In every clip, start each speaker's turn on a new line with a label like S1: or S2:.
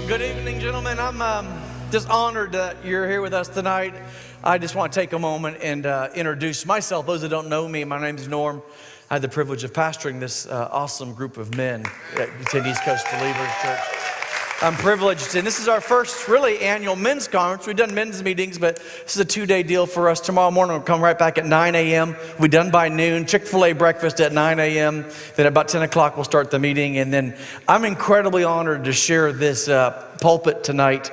S1: Good evening, gentlemen. I'm just honored that you're here with us tonight. I just want to take a moment and introduce myself. Those that don't know me, my name is Norm. I had the privilege of pastoring this awesome group of men at East Coast Believers Church. I'm privileged, and this is our first really annual men's conference. We've done men's meetings, but this is a 2-day deal for us. Tomorrow morning we'll come right back at 9 a.m. We'll be done by noon. Chick-fil-A breakfast at 9 a.m. Then about 10 o'clock we'll start the meeting, and then I'm incredibly honored to share this pulpit tonight,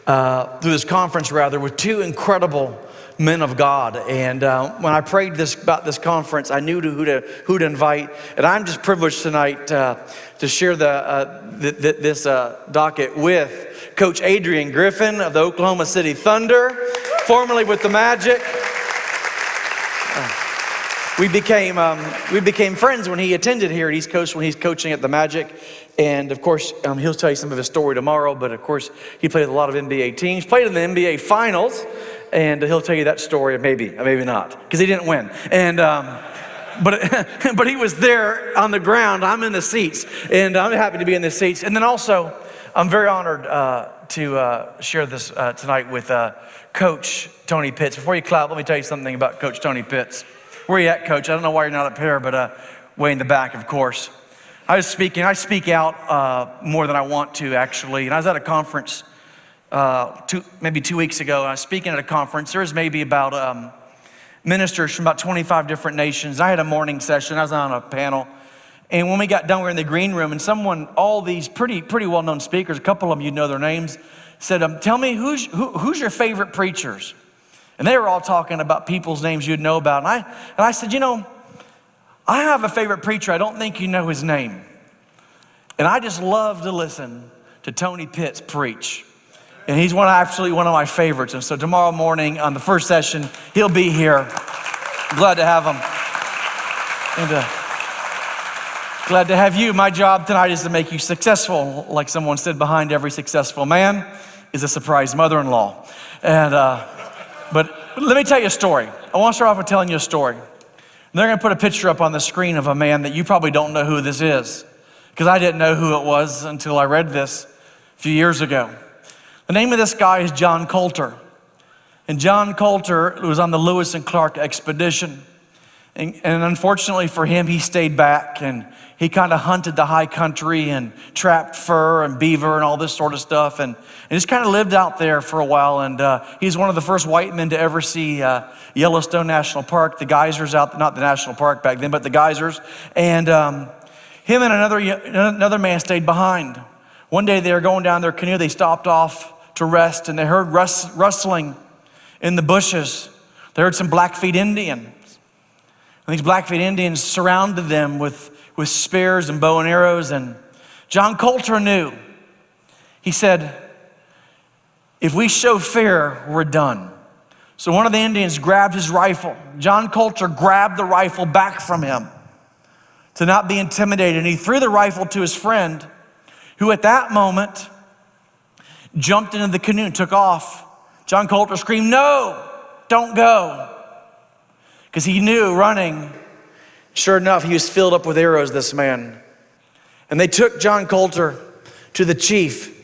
S1: through this conference rather, with two incredible men of God. And when I prayed about this conference, I knew who to invite. And I'm just privileged tonight to share this docket with Coach Adrian Griffin of the Oklahoma City Thunder, formerly with the Magic. We became friends when he attended here at East Coast when he's coaching at the Magic. And of course, he'll tell you some of his story tomorrow, but of course, he played with a lot of NBA teams, played in the NBA Finals, and he'll tell you that story, maybe not, because he didn't win. And but he was there on the ground. I'm in the seats, and I'm happy to be in the seats. And then also, I'm very honored to share this tonight with Coach Tony Pitts. Before you clap, let me tell you something about Coach Tony Pitts. Where are you at, Coach? I don't know why you're not up here, but way in the back, of course. I speak out more than I want to, actually. And I was at a conference maybe 2 weeks ago. I was speaking at a conference. There was maybe about ministers from about 25 different nations. I had a morning session. I was on a panel. And when we got done, we were in the green room. And all these pretty well-known speakers, a couple of them, you know their names, said, tell me, who's your favorite preachers? And they were all talking about people's names you'd know about. And I said, I have a favorite preacher. I don't think you know his name. And I just love to listen to Tony Pitts preach. And he's actually one of my favorites. And so tomorrow morning on the first session, he'll be here. Glad to have him. And glad to have you. My job tonight is to make you successful. Like someone said, behind every successful man is a surprise mother-in-law. And but let me tell you a story. I want to start off with telling you a story. They're going to put a picture up on the screen of a man that you probably don't know who this is, because I didn't know who it was until I read this a few years ago. The name of this guy is John Coulter. And John Coulter was on the Lewis and Clark expedition. And unfortunately for him, he stayed back and he kind of hunted the high country and trapped fur and beaver and all this sort of stuff. And just kind of lived out there for a while. And he's one of the first white men to ever see Yellowstone National Park, the geysers out, not the national park back then, but the geysers. And him and another man stayed behind. One day they were going down their canoe. They stopped off to rest, and they heard rustling in the bushes. They heard some Blackfeet Indians. And these Blackfeet Indians surrounded them with spears and bow and arrows. And John Coulter knew. He said, if we show fear, we're done. So one of the Indians grabbed his rifle. John Coulter grabbed the rifle back from him to not be intimidated. And he threw the rifle to his friend, who at that moment jumped into the canoe and took off. John Coulter screamed, no, don't go. Because he knew running, sure enough, he was filled up with arrows, this man. And they took John Coulter to the chief.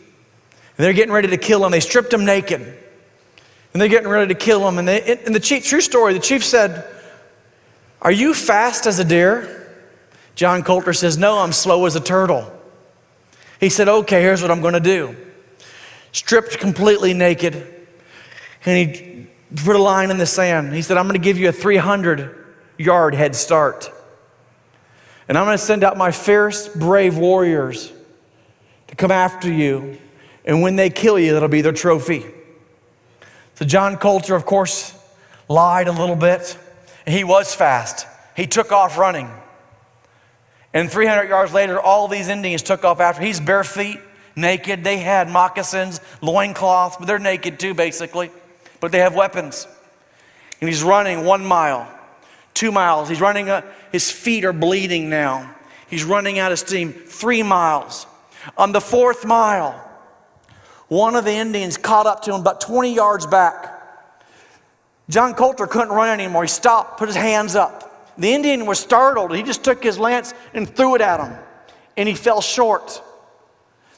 S1: And they're getting ready to kill him. They stripped him naked. And they're getting ready to kill him. And the chief, true story, the chief said, are you fast as a deer? John Coulter says, no, I'm slow as a turtle. He said, okay, here's what I'm going to do. Stripped completely naked. And he put a line in the sand. He said, I'm going to give you a 300-yard head start. And I'm going to send out my fierce, brave warriors to come after you. And when they kill you, that'll be their trophy. So John Coulter, of course, lied a little bit. And he was fast. He took off running. And 300 yards later, all these Indians took off after. He's bare feet, naked. They had moccasins, loincloths, but they're naked too, basically. But they have weapons. And he's running 1 mile, 2 miles. He's running, his feet are bleeding now. He's running out of steam. 3 miles. On the 4th mile, one of the Indians caught up to him about 20 yards back. John Coulter couldn't run anymore. He stopped, put his hands up. The Indian was startled. He just took his lance and threw it at him. And he fell short.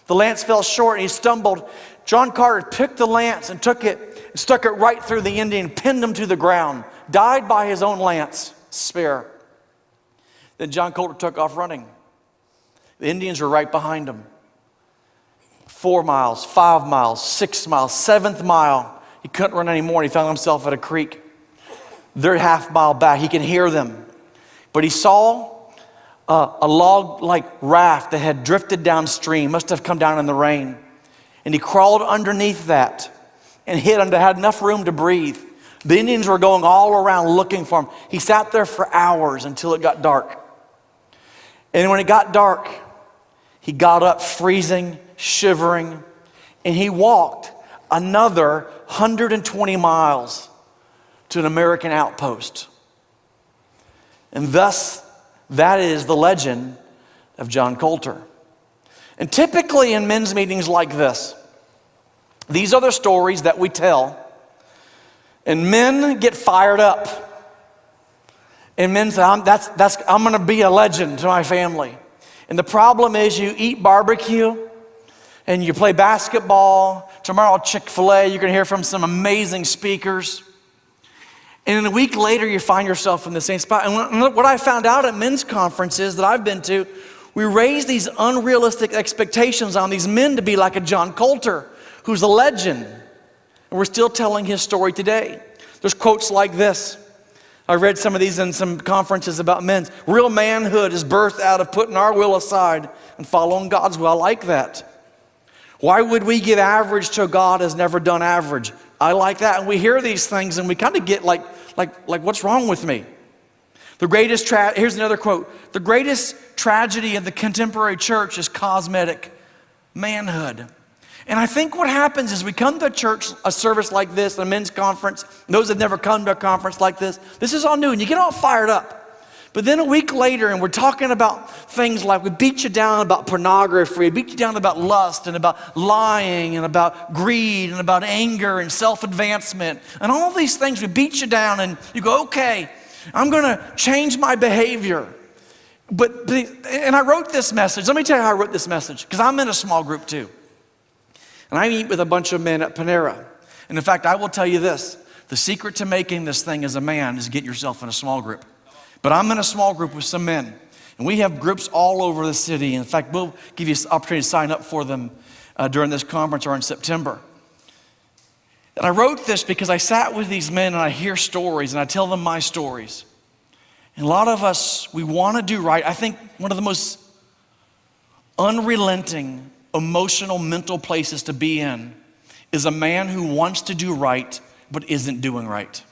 S1: The lance fell short and he stumbled. John Carter picked the lance and took it and stuck it right through the Indian, pinned him to the ground, died by his own lance spear. Then John Coulter took off running. The Indians were right behind him. 4 miles, 5 miles, 6 miles, 7th mile. He couldn't run anymore. He found himself at a creek. They're half mile back. He can hear them. But he saw a log-like raft that had drifted downstream, must have come down in the rain. And he crawled underneath that and hid under, had enough room to breathe. The Indians were going all around looking for him. He sat there for hours until it got dark. And when it got dark, he got up freezing, shivering, and he walked another 120 miles to an American outpost. And thus, that is the legend of John Coulter. And typically in men's meetings like this, these are the stories that we tell, and men get fired up. And men say, I'm going to be a legend to my family. And the problem is you eat barbecue and you play basketball. Tomorrow, Chick-fil-A, you're going to hear from some amazing speakers. And a week later, you find yourself in the same spot. And what I found out at men's conferences that I've been to, we raise these unrealistic expectations on these men to be like a John Coulter, who's a legend. And we're still telling his story today. There's quotes like this. I read some of these in some conferences about men. Real manhood is birthed out of putting our will aside and following God's will. I like that. Why would we give average to a God has never done average? I like that. And we hear these things and we kind of get like what's wrong with me? Here's another quote. The greatest tragedy of the contemporary church is cosmetic manhood. And I think what happens is we come to a church, a service like this, a men's conference. Those that have never come to a conference like this is all new, and you get all fired up. But then a week later, and we're talking about things like we beat you down about pornography, we beat you down about lust, and about lying, and about greed, and about anger, and self-advancement, and all these things. We beat you down, and you go, okay, I'm going to change my behavior. And I wrote this message. Let me tell you how I wrote this message, because I'm in a small group too. And I meet with a bunch of men at Panera. And in fact, I will tell you this. The secret to making this thing as a man is get yourself in a small group. But I'm in a small group with some men. And we have groups all over the city. In fact, we'll give you an opportunity to sign up for them during this conference or in September. And I wrote this because I sat with these men and I hear stories and I tell them my stories. And a lot of us, we want to do right. I think one of the most unrelenting emotional, mental places to be in is a man who wants to do right but isn't doing right.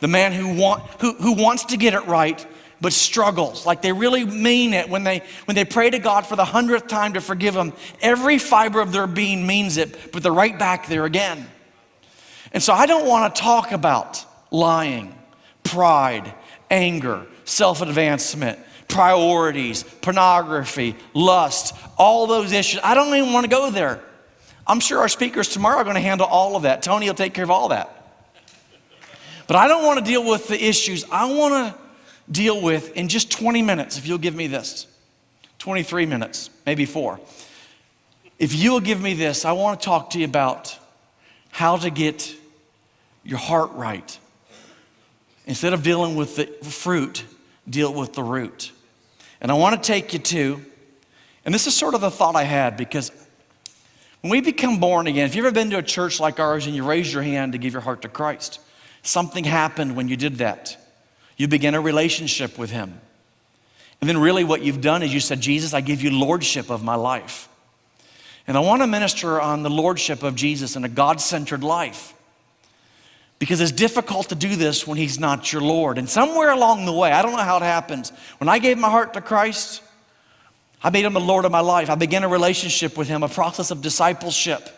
S1: The man who wants to get it right but struggles, like they really mean it when they pray to God for the 100th time to forgive them. Every fiber of their being means it, but they're right back there again. And so I don't want to talk about lying, pride, anger, self-advancement, priorities, pornography, lust, all those issues. I don't even want to go there. I'm sure our speakers tomorrow are going to handle all of that. Tony will take care of all that. But I don't want to deal with the issues. I want to deal with, in just 20 minutes, if you'll give me this, 23 minutes, maybe 4. If you will give me this, I want to talk to you about how to get your heart right. Instead of dealing with the fruit, deal with the root. And I want to take you to, and this is sort of the thought I had, because when we become born again, if you've ever been to a church like ours and you raised your hand to give your heart to Christ, something happened when you did that. You began a relationship with him. And then really what you've done is you said, Jesus, I give you lordship of my life. And I want to minister on the lordship of Jesus in a God-centered life. Because it's difficult to do this when he's not your Lord. And somewhere along the way, I don't know how it happens, when I gave my heart to Christ, I made him the Lord of my life. I began a relationship with him, a process of discipleship.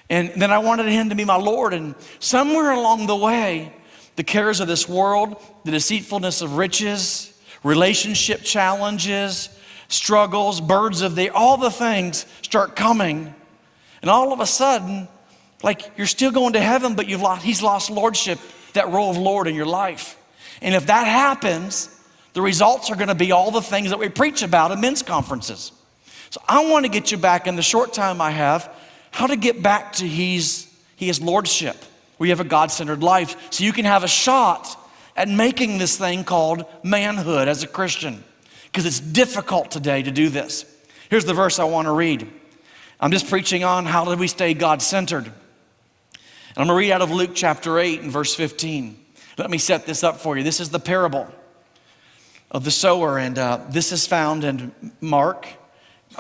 S1: And then I wanted him to be my Lord. And somewhere along the way, the cares of this world, the deceitfulness of riches, relationship challenges, struggles, birds of the air, all the things start coming. And all of a sudden, like you're still going to heaven, but he's lost lordship, that role of Lord in your life. And if that happens, the results are going to be all the things that we preach about in men's conferences. So I want to get you back in the short time I have, how to get back to His lordship, where you have a God-centered life, so you can have a shot at making this thing called manhood as a Christian, because it's difficult today to do this. Here's the verse I want to read. I'm just preaching on how do we stay God-centered. And I'm going to read out of Luke chapter 8 and verse 15. Let me set this up for you. This is the parable of the sower, and this is found in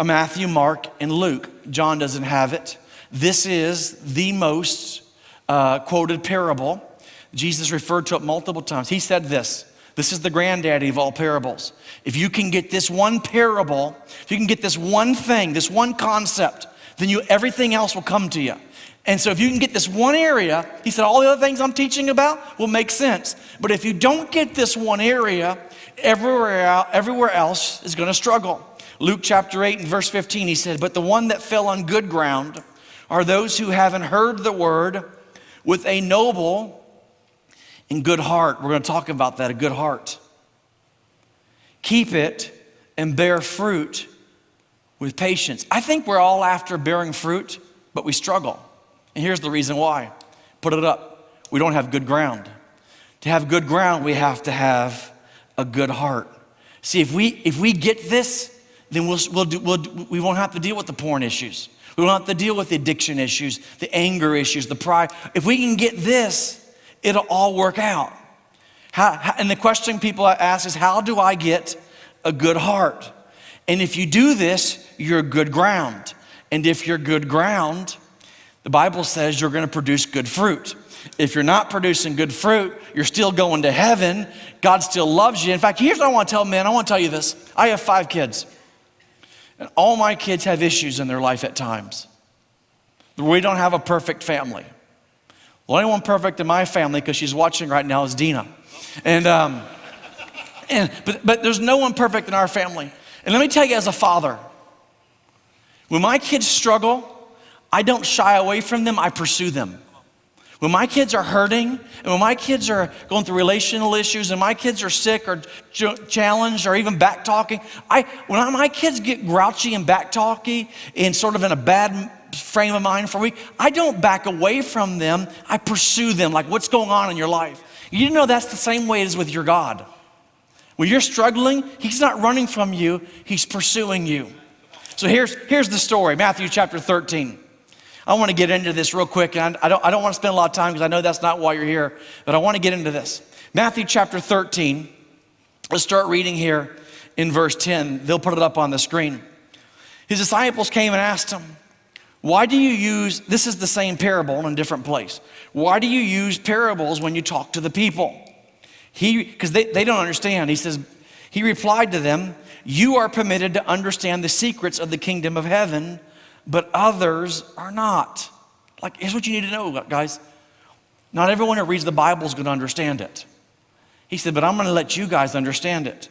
S1: Matthew, Mark, and Luke. John doesn't have it. This is the most quoted parable. Jesus referred to it multiple times. He said this is the granddaddy of all parables. If you can get this one parable, if you can get this one thing, this one concept, then everything else will come to you. And so if you can get this one area, he said all the other things I'm teaching about will make sense. But if you don't get this one area, everywhere else is going to struggle. Luke chapter 8 and verse 15, he said, but the one that fell on good ground are those who haven't heard the word with a noble and good heart. We're going to talk about that, a good heart. Keep it and bear fruit with patience. I think we're all after bearing fruit, but we struggle. And here's the reason why. Put it up. We don't have good ground. To have good ground, we have to have a good heart. See, if we get this, then we won't have to deal with the porn issues. We won't have to deal with the addiction issues, the anger issues, the pride. If we can get this, it'll all work out. And the question people ask is, how do I get a good heart? And if you do this, you're good ground. And if you're good ground, the Bible says you're going to produce good fruit. If you're not producing good fruit, you're still going to heaven. God still loves you. In fact, here's what I want to tell men. I want to tell you this. I have 5 kids. And all my kids have issues in their life at times. We don't have a perfect family. The only one perfect in my family, because she's watching right now, is Dina. But there's no one perfect in our family. And let me tell you, as a father, when my kids struggle, I don't shy away from them, I pursue them. When my kids are hurting, and when my kids are going through relational issues, and my kids are sick or challenged or even back-talking, when my kids get grouchy and back-talky and sort of in a bad frame of mind for a week, I don't back away from them, I pursue them, like what's going on in your life. You know that's the same way it is with your God. When you're struggling, He's not running from you, He's pursuing you. So here's the story, Matthew chapter 13. I want to get into this real quick, and I don't want to spend a lot of time because I know that's not why you're here, but I want to get into this. Matthew chapter 13, let's start reading here in verse 10. They'll put it up on the screen. His disciples came and asked Him, why do you use, this is the same parable in a different place. Why do you use parables when you talk to the people? Because they don't understand. He replied to them, you are permitted to understand the secrets of the kingdom of heaven, but others are not. Like, here's what you need to know, guys. Not everyone who reads the Bible is going to understand it. He said, but I'm going to let you guys understand it.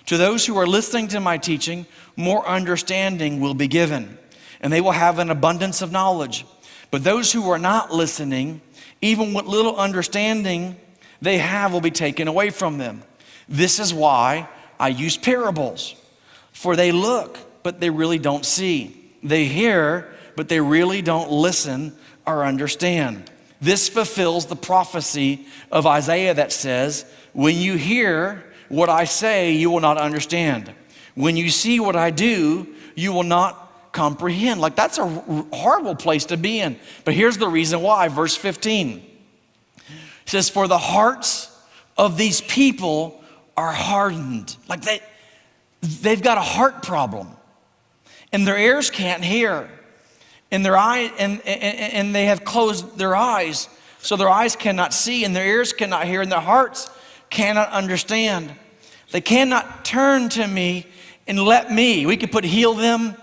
S1: To those who are listening to my teaching, more understanding will be given, and they will have an abundance of knowledge. But those who are not listening, even what little understanding they have will be taken away from them. This is why I use parables. For they look, but they really don't see. They hear, but they really don't listen or understand. This fulfills the prophecy of Isaiah that says, when you hear what I say, you will not understand. When you see what I do, you will not comprehend. Like, that's a horrible place to be in. But here's the reason why. Verse 15 says, for the hearts of these people are hardened. Like they've got a heart problem. And their ears can't hear, and their eye and they have closed their eyes, so their eyes cannot see, and their ears cannot hear, and their hearts cannot understand. They cannot turn to me and let me. We could put heal them,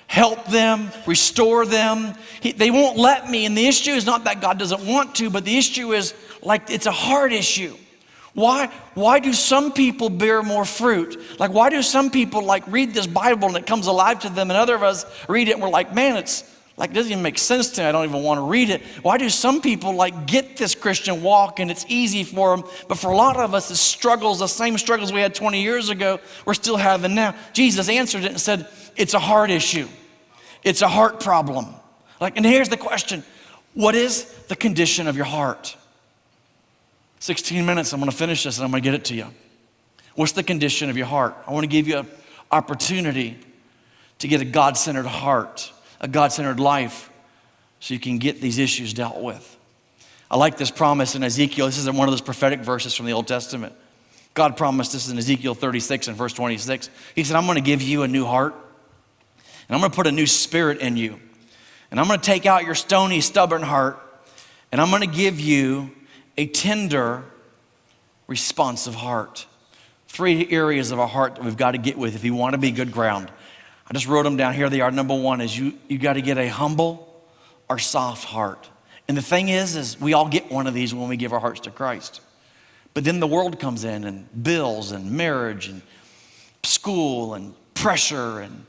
S1: help them, restore them. They won't let me, and the issue is not that God doesn't want to, but the issue is like it's a heart issue. Why do some people bear more fruit? Like, why do some people like read this Bible and it comes alive to them, and other of us read it and we're like, man, it's like, it doesn't even make sense to me. I don't even want to read it. Why do some people like get this Christian walk and it's easy for them, but for a lot of us, the same struggles we had 20 years ago, we're still having now. Jesus answered it and said, it's a heart issue. It's a heart problem. And here's the question. What is the condition of your heart? 16 minutes, I'm gonna finish this and I'm gonna get it to you. What's the condition of your heart? I wanna give you an opportunity to get a God-centered heart, a God-centered life, so you can get these issues dealt with. I like this promise in Ezekiel. This is one of those prophetic verses from the Old Testament. God promised this in Ezekiel 36 and verse 26. He said, I'm gonna give you a new heart, and I'm gonna put a new spirit in you. And I'm gonna take out your stony, stubborn heart, and I'm gonna give you a tender, responsive heart. 3 areas of our heart that we've got to get with if you want to be good ground. I just wrote them down. Here they are. Number 1 is you got to get a humble or soft heart. And the thing is we all get one of these when we give our hearts to Christ. But then the world comes in, and bills and marriage and school and pressure and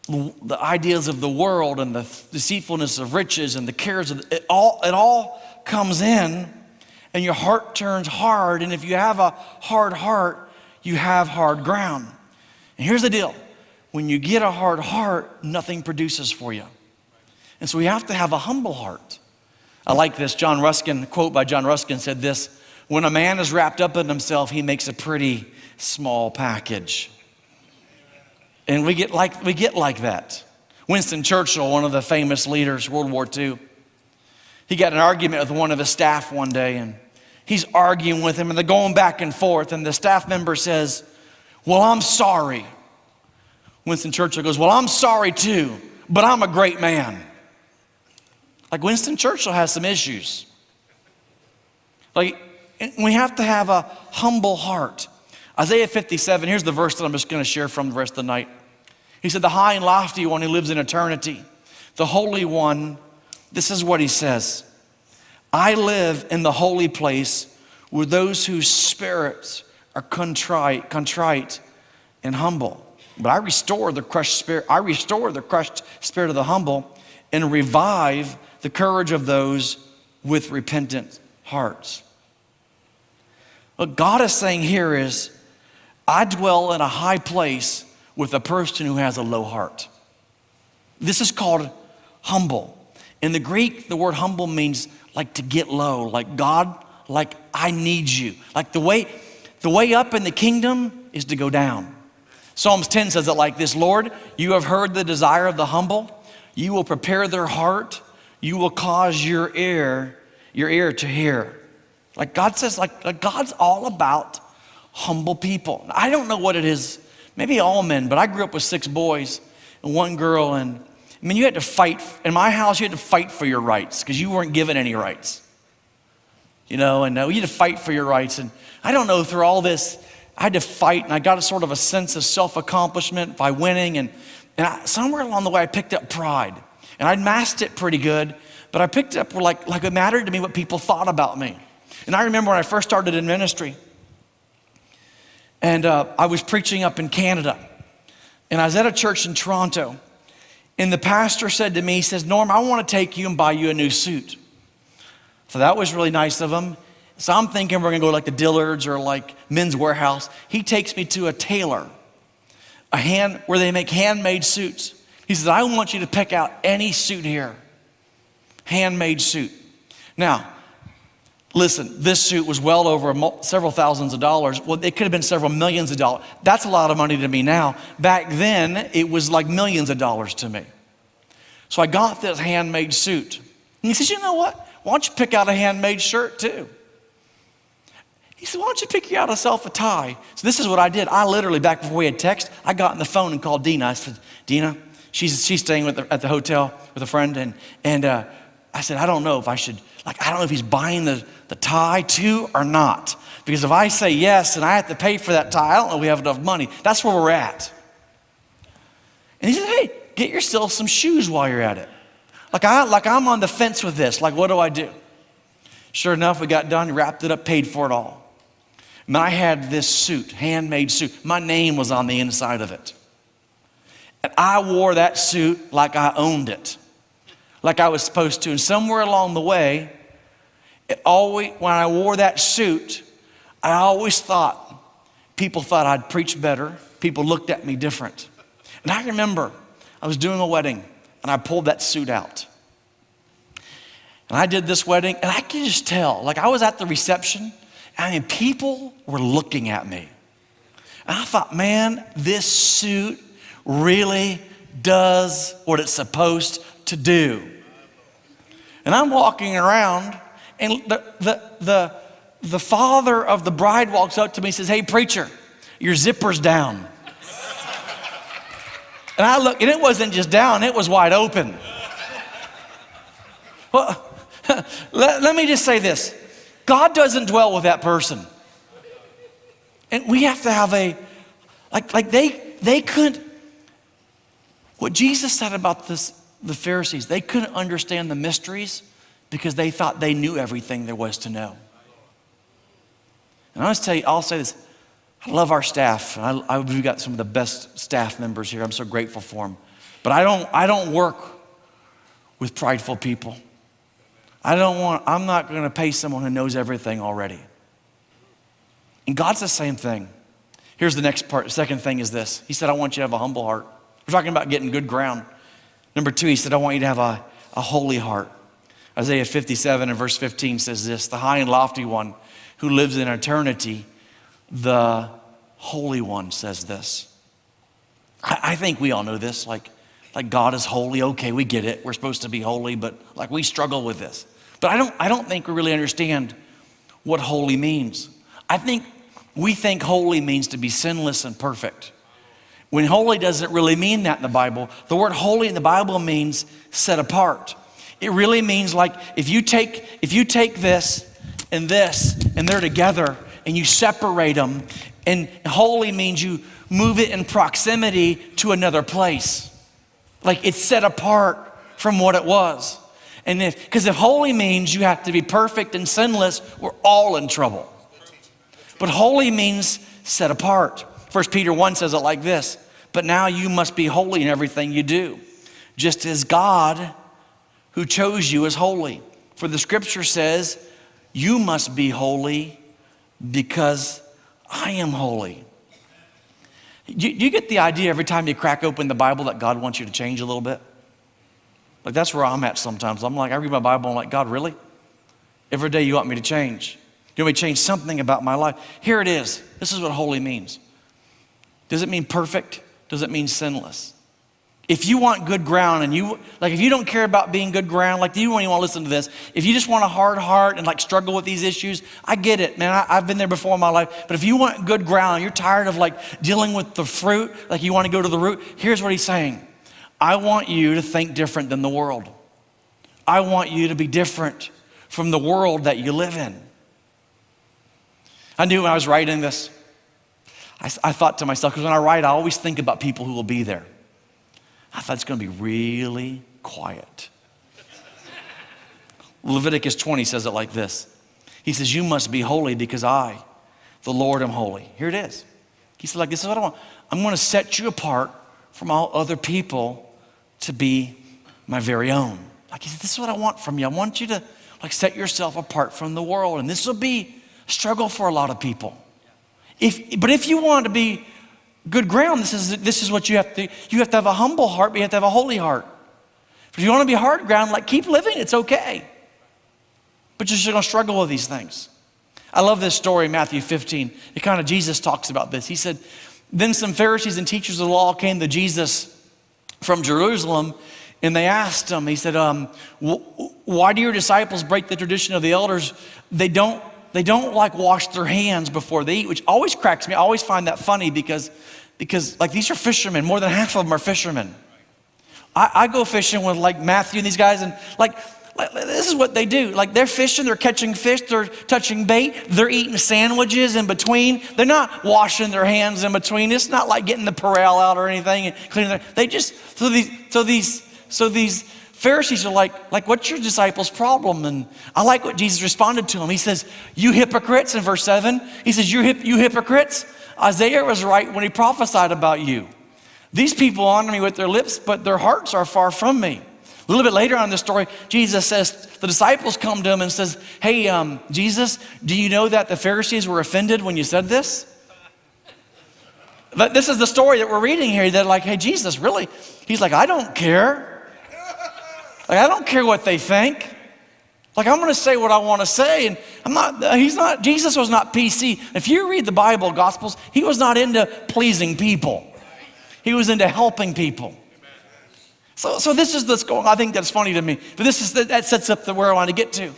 S1: the ideas of the world and the deceitfulness of riches and the cares of it all comes in, and your heart turns hard. And if you have a hard heart, you have hard ground. And here's the deal. When you get a hard heart, nothing produces for you. And so we have to have a humble heart. I like this. Quote by John Ruskin said this: when a man is wrapped up in himself, he makes a pretty small package. And we get like that. Winston Churchill, one of the famous leaders, World War II, he got in an argument with one of his staff one day, and he's arguing with him, and they're going back and forth, and the staff member says, well, I'm sorry. Winston Churchill goes, well, I'm sorry too, but I'm a great man. Winston Churchill has some issues. We have to have a humble heart. Isaiah 57, here's the verse that I'm just gonna share from the rest of the night. He said, the high and lofty one who lives in eternity, the Holy One, this is what he says: I live in the holy place with those whose spirits are contrite and humble. But I restore the crushed spirit of the humble, and revive the courage of those with repentant hearts. What God is saying here is, I dwell in a high place with a person who has a low heart. This is called humble. In the Greek, the word humble means to get low, God, I need you. The way up in the kingdom is to go down. Psalms 10 says it like this: Lord, you have heard the desire of the humble. You will prepare their heart. You will cause your ear to hear. God says, God's all about humble people. I don't know what it is, maybe all men, but I grew up with 6 boys and 1 girl, and you had to fight. In my house, you had to fight for your rights because you weren't given any rights. And you had to fight for your rights. And I don't know, through all this, I had to fight, and I got a sort of a sense of self-accomplishment by winning. And somewhere along the way, I picked up pride. And I'd masked it pretty good, but I picked up it mattered to me what people thought about me. And I remember when I first started in ministry, and I was preaching up in Canada, and I was at a church in Toronto, and the pastor said to me, he says, Norm, I want to take you and buy you a new suit. So that was really nice of him. So I'm thinking we're gonna go to Dillard's or Men's Warehouse. He takes me to a tailor, where they make handmade suits. He says, I want you to pick out any suit here, handmade suit. Now, listen, this suit was well over several thousands of dollars. Well, it could have been several millions of dollars. That's a lot of money to me now. Back then, it was millions of dollars to me. So I got this handmade suit. And he says, you know what? Why don't you pick out a handmade shirt too? He said, why don't you pick out yourself a tie? So this is what I did. I literally, back before we had text, I got on the phone and called Dina. I said, Dina, she's staying at the hotel with a friend. And I said, I don't know if I should, I don't know if he's buying the tie too or not. Because if I say yes and I have to pay for that tie, I don't know if we have enough money. That's where we're at. And he said, hey, get yourself some shoes while you're at it. I'm on the fence with this. What do I do? Sure enough, we got done, wrapped it up, paid for it all. And I had this suit, handmade suit. My name was on the inside of it. And I wore that suit like I owned it, like I was supposed to. And somewhere along the way, when I wore that suit, I always thought people thought I'd preach better. People looked at me different. And I remember I was doing a wedding and I pulled that suit out. And I did this wedding and I could just tell, like I was at the reception, I mean, people were looking at me. And I thought, man, this suit really does what it's supposed to do. And I'm walking around and the father of the bride walks up to me and says, hey, preacher, your zipper's down. And I look, and it wasn't just down, it was wide open. Well, let me just say this. God doesn't dwell with that person. And we have to have they couldn't, what Jesus said about the Pharisees, they couldn't understand the mysteries because they thought they knew everything there was to know. And I'll say this, I love our staff. We've got some of the best staff members here. I'm so grateful for them. But I don't work with prideful people. I'm not going to pay someone who knows everything already. And God's the same thing. Here's the next part. The second thing is this. He said, I want you to have a humble heart. We're talking about getting good ground. Number 2, he said, I want you to have a holy heart. Isaiah 57 and verse 15 says this, the high and lofty one who lives in eternity, the Holy One says this. I think we all know this, like God is holy. Okay, we get it. We're supposed to be holy, but like we struggle with this. But I don't think we really understand what holy means. We think holy means to be sinless and perfect. When holy doesn't really mean that in the Bible. The word holy in the Bible means set apart. It really means like if you take this and they're together and you separate them, and holy means you move it in proximity to another place. Like it's set apart from what it was. And because if holy means you have to be perfect and sinless, we're all in trouble. But holy means set apart. 1 Peter 1 says it like this, but now you must be holy in everything you do, just as God who chose you is holy. For the scripture says, you must be holy because I am holy. You get the idea every time you crack open the Bible that God wants you to change a little bit? Like that's where I'm at sometimes. I'm like, I read my Bible and I'm like, God, really? Every day you want me to change. You want me to change something about my life? Here it is. This is what holy means. Does it mean perfect? Does it mean sinless? If you want good ground and if you don't care about being good ground, like you don't even want to listen to this. If you just want a hard heart and like struggle with these issues, I get it, man. I've been there before in my life. But if you want good ground, you're tired of like dealing with the fruit, like you want to go to the root. Here's what he's saying. I want you to think different than the world. I want you to be different from the world that you live in. I knew when I was writing this, I thought to myself, because when I write, I always think about people who will be there. I thought it's going to be really quiet. Leviticus 20 says it like this. He says, you must be holy because I, the Lord, am holy. Here it is. He said, like, this is what I want. I'm going to set you apart from all other people to be my very own. Like he said, this is what I want from you. I want you to like set yourself apart from the world. And this will be a struggle for a lot of people. But if you want to be good ground, this is what you have to have a humble heart, but you have to have a holy heart. If you want to be hard ground, like keep living, it's okay. But you're just going to struggle with these things. I love this story, Matthew 15. Jesus talks about this. He said, then some Pharisees and teachers of the law came to Jesus from Jerusalem, and they asked him, he said, why do your disciples break the tradition of the elders? They don't like wash their hands before they eat, which always cracks me. I always find that funny because like these are fishermen. More than half of them are fishermen. I go fishing with like Matthew and these guys, and like this is what they do. Like they're fishing, they're catching fish, they're touching bait, they're eating sandwiches in between. They're not washing their hands in between. It's not like getting the Purell out or anything and cleaning their. They just so these Pharisees are like, what's your disciples' problem? And I like what Jesus responded to them. He says, you hypocrites, in verse 7. He says, you hypocrites. Isaiah was right when he prophesied about you. These people honor me with their lips, but their hearts are far from me. A little bit later on in the story, Jesus says, the disciples come to him and says, hey, Jesus, do you know that the Pharisees were offended when you said this? But this is the story that we're reading here. That like, hey, Jesus, really? He's like, I don't care. Like, I don't care what they think. Like, I'm going to say what I want to say. And Jesus was not PC. If you read the Bible, Gospels, he was not into pleasing people. He was into helping people. So this is what's going on. I think that's funny to me. But that sets up where I want to get to.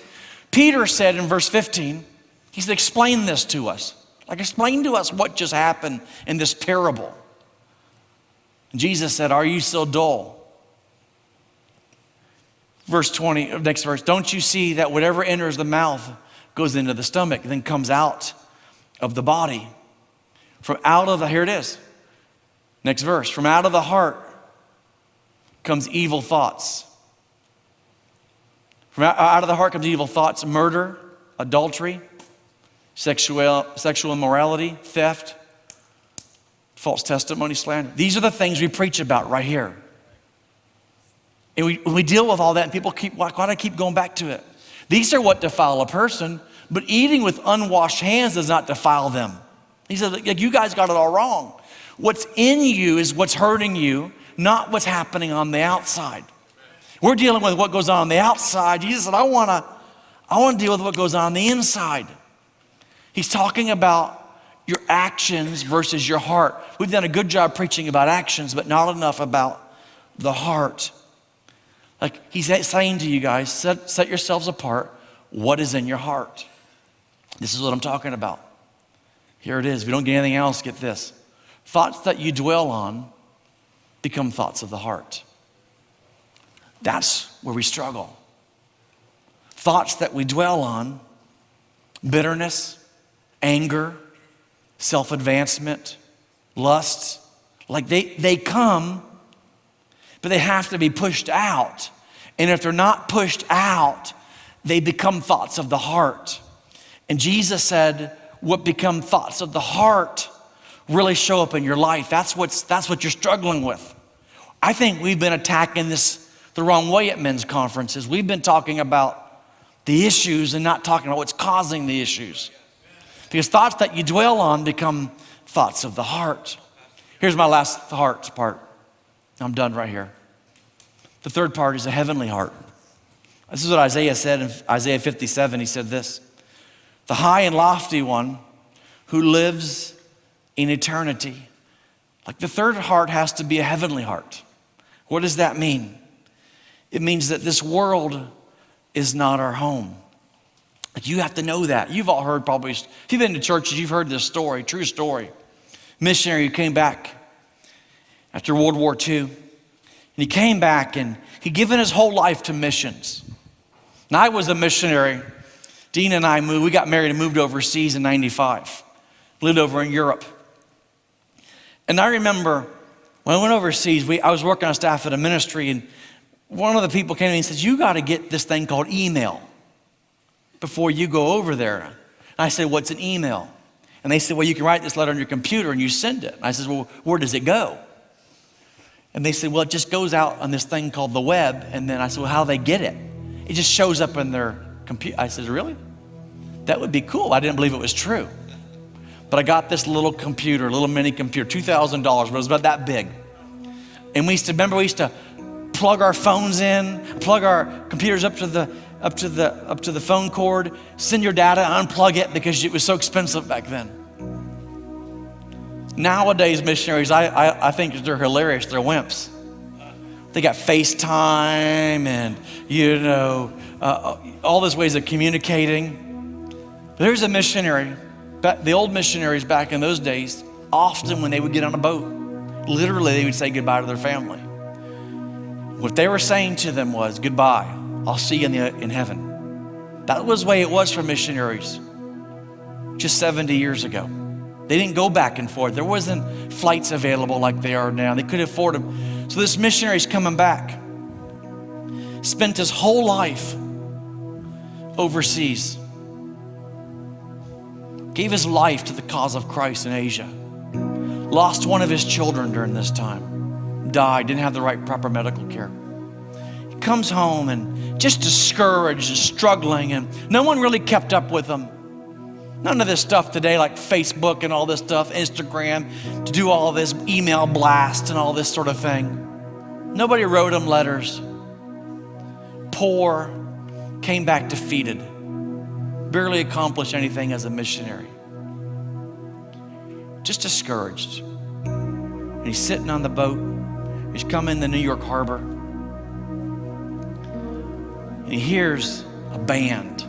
S1: Peter said in verse 15, he said, explain this to us. Like, explain to us what just happened in this parable. And Jesus said, are you so dull? Verse 20, next verse, don't you see that whatever enters the mouth goes into the stomach, then comes out of the body? Here it is. Next verse, from out of the heart comes evil thoughts. From out of the heart comes evil thoughts, murder, adultery, sexual immorality, theft, false testimony, slander. These are the things we preach about right here. And we deal with all that, and people why do I keep going back to it? These are what defile a person, but eating with unwashed hands does not defile them. He said, like, you guys got it all wrong. What's in you is what's hurting you, not what's happening on the outside. We're dealing with what goes on the outside. Jesus said, I want to deal with what goes on the inside. He's talking about your actions versus your heart. We've done a good job preaching about actions, but not enough about the heart. Like he's saying to you guys, set yourselves apart. What is in your heart? This is what I'm talking about. Here it is. If you don't get anything else, get this. Thoughts that you dwell on become thoughts of the heart. That's where we struggle. Thoughts that we dwell on, bitterness, anger, self-advancement, lust, like they come, but they have to be pushed out. And if they're not pushed out, they become thoughts of the heart. And Jesus said, what become thoughts of the heart really show up in your life. That's what you're struggling with. I think we've been attacking this the wrong way at men's conferences. We've been talking about the issues and not talking about what's causing the issues. Because thoughts that you dwell on become thoughts of the heart. Here's my last heart part. I'm done right here. The third part is a heavenly heart. This is what Isaiah said in Isaiah 57. He said this, the high and lofty one who lives in eternity. Like the third heart has to be a heavenly heart. What does that mean? It means that this world is not our home. Like you have to know that. You've all heard probably, if you've been to churches, you've heard this story, true story. Missionary who came back after World War II. And he came back and he'd given his whole life to missions. And I was a missionary. Dean and I moved, we got married and moved overseas in 95. Lived over in Europe. And I remember when I went overseas, I was working on staff at a ministry, and one of the people came to me and said, you got to get this thing called email before you go over there. And I said, what's an email? And they said, well, you can write this letter on your computer and you send it. And I said, well, where does it go? And they said, well, it just goes out on this thing called the web. And then I said, well, how do they get it? It just shows up in their computer. I said, really? That would be cool. I didn't believe it was true. But I got this little computer, little mini computer, $2,000, but it was about that big. And we used to plug our phones in, plug our computers up to the phone cord, send your data, unplug it because it was so expensive back then. Nowadays, missionaries, I think they're hilarious. They're wimps. They got FaceTime and, all those ways of communicating. There's a missionary, the old missionaries back in those days, often when they would get on a boat, literally they would say goodbye to their family. What they were saying to them was, goodbye, I'll see you in heaven. That was the way it was for missionaries just 70 years ago. They didn't go back and forth. There wasn't flights available like they are now. They couldn't afford them. So this missionary's coming back. Spent his whole life overseas. Gave his life to the cause of Christ in Asia. Lost one of his children during this time. Died, didn't have the right proper medical care. He comes home and just discouraged and struggling, and no one really kept up with him. None of this stuff today like Facebook and all this stuff, Instagram, to do all this email blast and all this sort of thing. Nobody wrote them letters. Poor, came back defeated, barely accomplished anything as a missionary. Just discouraged. And he's sitting on the boat. He's coming to New York Harbor. And he hears a band.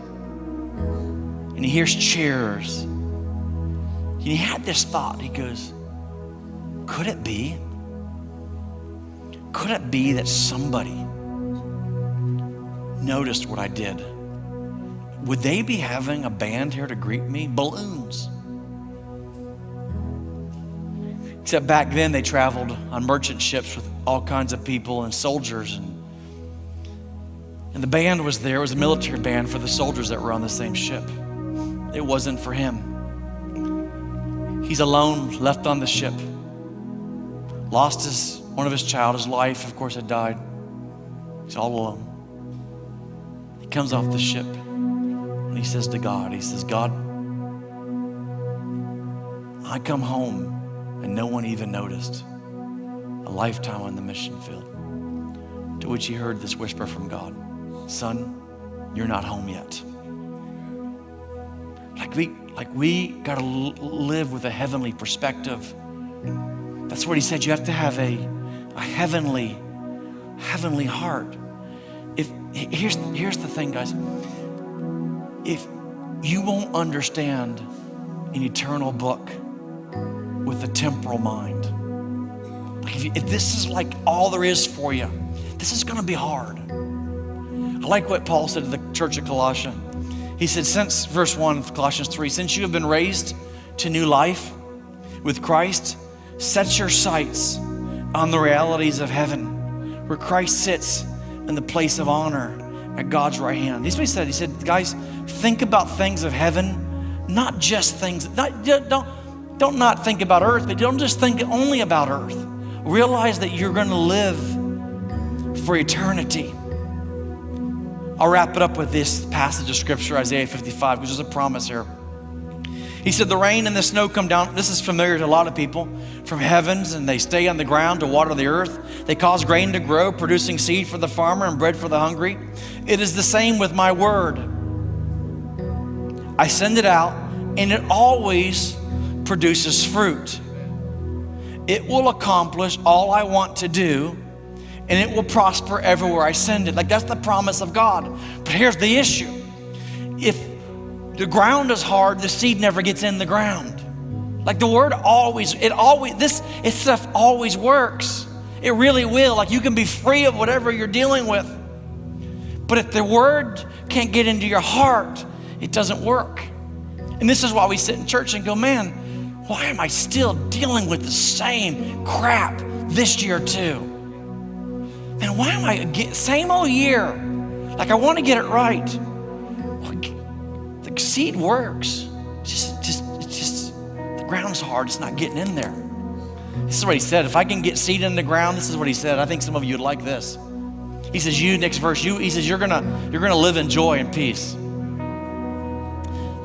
S1: And he hears cheers. And he had this thought. He goes, could it be? Could it be that somebody noticed what I did? Would they be having a band here to greet me? Balloons. Except back then they traveled on merchant ships with all kinds of people and soldiers. And the band was there. It was a military band for the soldiers that were on the same ship. It wasn't for him. He's alone, left on the ship. Lost one of his child. His life, of course, had died. He's all alone. He comes off the ship and he says to God, he says, God, I come home and no one even noticed. A lifetime on the mission field. To which he heard this whisper from God, son, you're not home yet. Like we gotta live with a heavenly perspective. That's what he said. You have to have a heavenly heart. Here's the thing, guys. If you won't understand an eternal book with a temporal mind, like if this is like all there is for you, this is gonna be hard. I like what Paul said to the church of Colossia. He said, since, verse 1 of Colossians 3, since you have been raised to new life with Christ, set your sights on the realities of heaven, where Christ sits in the place of honor at God's right hand. This is what he said. He said, guys, think about things of heaven, not just things, don't not think about earth, but don't just think only about earth. Realize that you're gonna live for eternity. I'll wrap it up with this passage of scripture, Isaiah 55, because there's a promise here. He said, the rain and the snow come down. This is familiar to a lot of people, from heavens, and they stay on the ground to water the earth. They cause grain to grow, producing seed for the farmer and bread for the hungry. It is the same with my word. I send it out, and it always produces fruit. It will accomplish all I want to do, and it will prosper everywhere I send it. Like, that's the promise of God. But here's the issue. If the ground is hard, the seed never gets in the ground. Like the word this stuff always works. It really will. Like, you can be free of whatever you're dealing with. But if the word can't get into your heart, it doesn't work. And this is why we sit in church and go, man, why am I still dealing with the same crap this year too? Man, why am I same old year? Like, I want to get it right. The seed works. It's just the ground's hard. It's not getting in there. This is what he said. If I can get seed in the ground, this is what he said. I think some of you would like this. He says, next verse, he says, you're gonna live in joy and peace.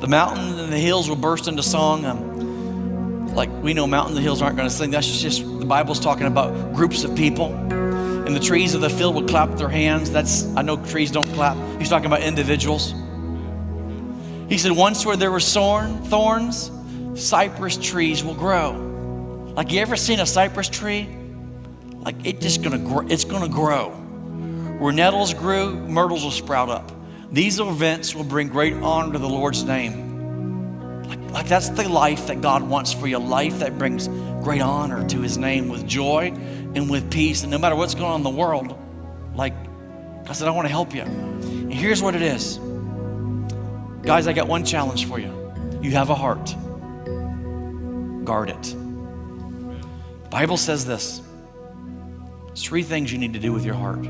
S1: The mountains and the hills will burst into song. Like, we know mountains and hills aren't gonna sing. That's just, the Bible's talking about groups of people. And the trees of the field will clap their hands. I know trees don't clap. He's talking about individuals. He said, once where there were thorns, cypress trees will grow. Like, you ever seen a cypress tree? Like, it's gonna grow. Where nettles grew, myrtles will sprout up. These events will bring great honor to the Lord's name. Like that's the life that God wants for you, a life that brings great honor to his name with joy and with peace. And no matter what's going on in the world, like God said, I want to help you. And here's what it is. Guys, I got one challenge for you. You have a heart. Guard it. The Bible says this. There's 3 things you need to do with your heart.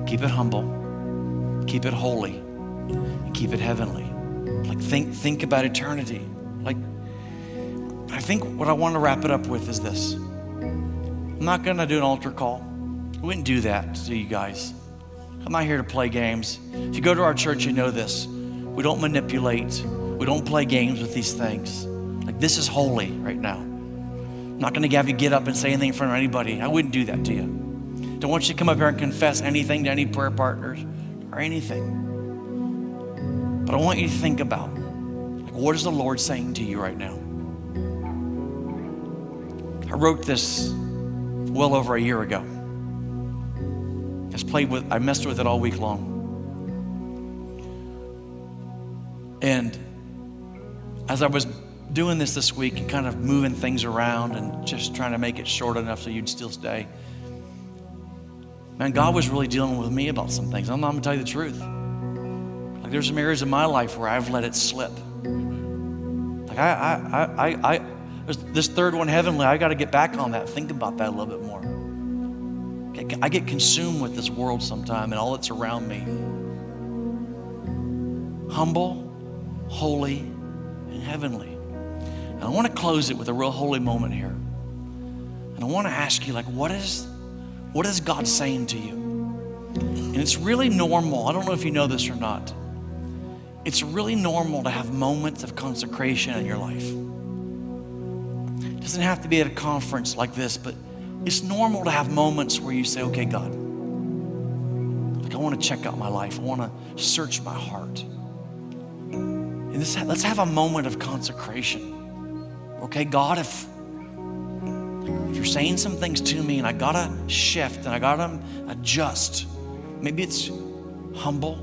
S1: Keep it humble, keep it holy, and keep it heavenly. Like think about eternity. Like, I think what I want to wrap it up with is this. I'm not gonna do an altar call. We wouldn't do that to you guys. I'm not here to play games. If you go to our church, you know this. We don't manipulate. We We don't play games with these things. Like, this is holy right now. I'm not gonna have you get up and say anything in front of anybody. I wouldn't do that to you. Don't want you to come up here and confess anything to any prayer partners or anything. But I want you to think about, like, what is the Lord saying to you right now? I wrote this well over a year ago. I messed with it all week long. And as I was doing this week and kind of moving things around and just trying to make it short enough so you'd still stay, man, God was really dealing with me about some things. I'm not gonna tell you the truth. Like, there's some areas in my life where I've let it slip. Like, there's this third one, heavenly, I gotta get back on that, think about that a little bit more. I get consumed with this world sometime and all that's around me. Humble, holy, and heavenly. And I want to close it with a real holy moment here. And I want to ask you, like, what is God saying to you? And it's really normal. I don't know if you know this or not. It's really normal to have moments of consecration in your life. It doesn't have to be at a conference like this, but it's normal to have moments where you say, okay, God, like, I want to check out my life. I want to search my heart. And let's have a moment of consecration. Okay, God, if you're saying some things to me and I gotta shift and I gotta adjust, maybe it's humble,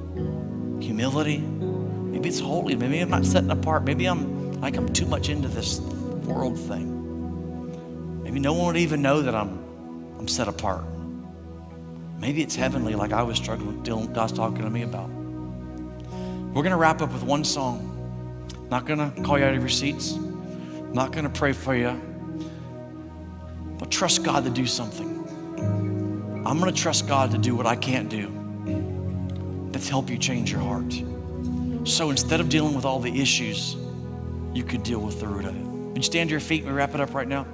S1: humility, maybe it's holy, maybe I'm not setting apart, maybe I'm too much into this world thing. Maybe no one would even know that I'm set apart. Maybe it's heavenly, like I was struggling, God's talking to me about. We're gonna wrap up with one song. Not gonna call you out of your seats. Not gonna pray for you. But trust God to do something. I'm gonna trust God to do what I can't do. That's help you change your heart. So instead of dealing with all the issues, you could deal with the root of it. Would you stand to your feet and we wrap it up right now?